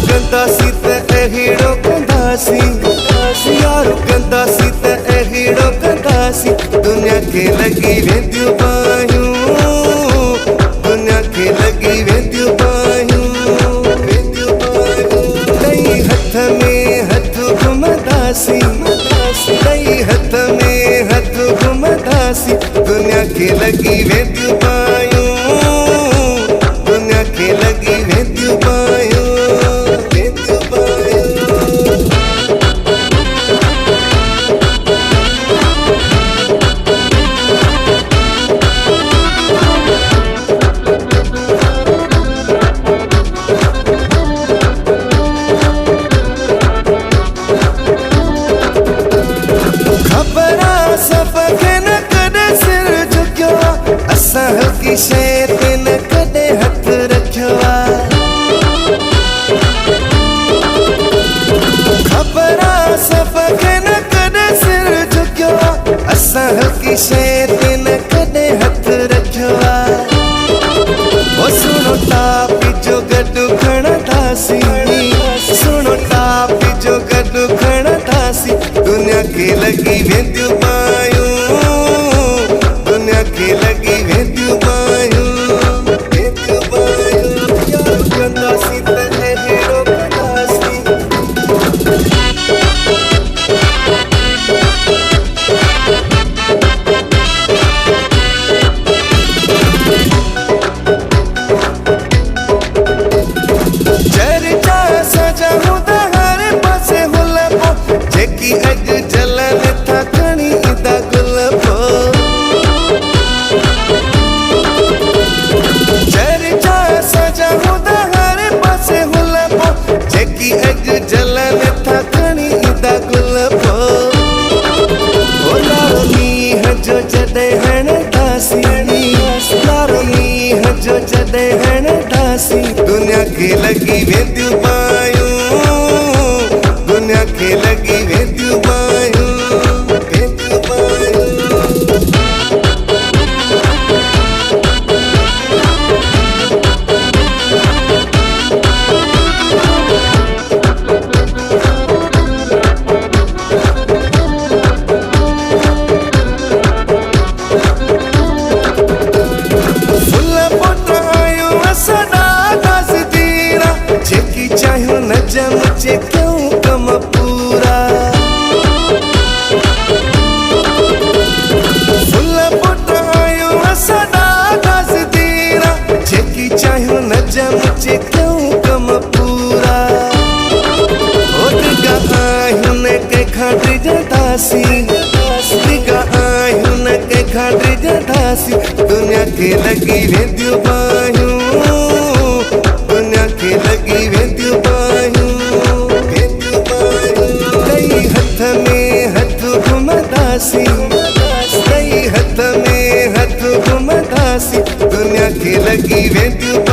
कंदासी ते एहिड़ो कंदासी, यारो कंदासी ते एहिड़ो कंदासी। दुनिया के लगी वेंदियूं बाहियूं, दुनिया के लगी वेंदियूं बाहियूं, वेंदियूं बाहियूं। ॾई हथ में हथ घुमंदासी, ॾई हथ में हथ घुमंदासी। दुनिया के लगी वेंदियूं बाहियूं, दुनिया के लगी वेंदियूं बाहियूं, वेंदियूं बाहियूं। खबरा सब खे न कॾहिं सिर झुकियो, असां हल्की शइ ते न कॾहिं हथ रखियो आहे। खबरा सब खे न कॾहिं सिर झुकियो, असां हल्की शइ ते न कॾहिं हथ रखियो आहे। ओ सुनो टापी जो गॾु खणंदासी, सुनो टापी जो गॾु खणंदासी। दुनिया के लगी वेंदियूं बाहियूं, दुनिया के लगी वेंदियूं बाहियूं, वेंदियूं बाहियूं। यारो कंदासी ते एहिड़ो कंदासी। चर्चा सजा हूंदा हर पासे हुल पो, जेकी अॼु जलन था खणी ईंदा गुल पो। चर्चा सजा हूंदा हर पासे हुल पो, जेकी अॼु जलन था खणी ईंदा गुल पो। ओ लारो मींहं जो जॾहिं हणंदासी, लारो मींहं जो जॾहिं हणंदासी। दुनिया के लगी वेंदियूं बाहियूं, दुनिया के लगी वेंदियूं बाहियूं, वेंदियूं बाहियूं। फुल पुट आहियूं असां ॾाढा ज़दीरा, जेकी चाहियूं न जमचे कयूं कम पूरा। फुल पुट आहियूं असां ॾाढा ज़दीरा, जेकी चाहियूं न जमचे कयूं कम पूरा। ओ डिगा आहियूं न कंहिंखां डिॼंदासी, डिगा आहियूं न कंहिंखां डिॼंदासी। दुनिया के लगी वेंदियूं बाहियूं, दुनिया के लगी वेंदियूं बाहियूं, वेंदियूं बाहियूं। ॾई हथ में हथ घुमंदासी, ॾई हथ में हथ घुमंदासी। दुनिया के लगी वेंदियूं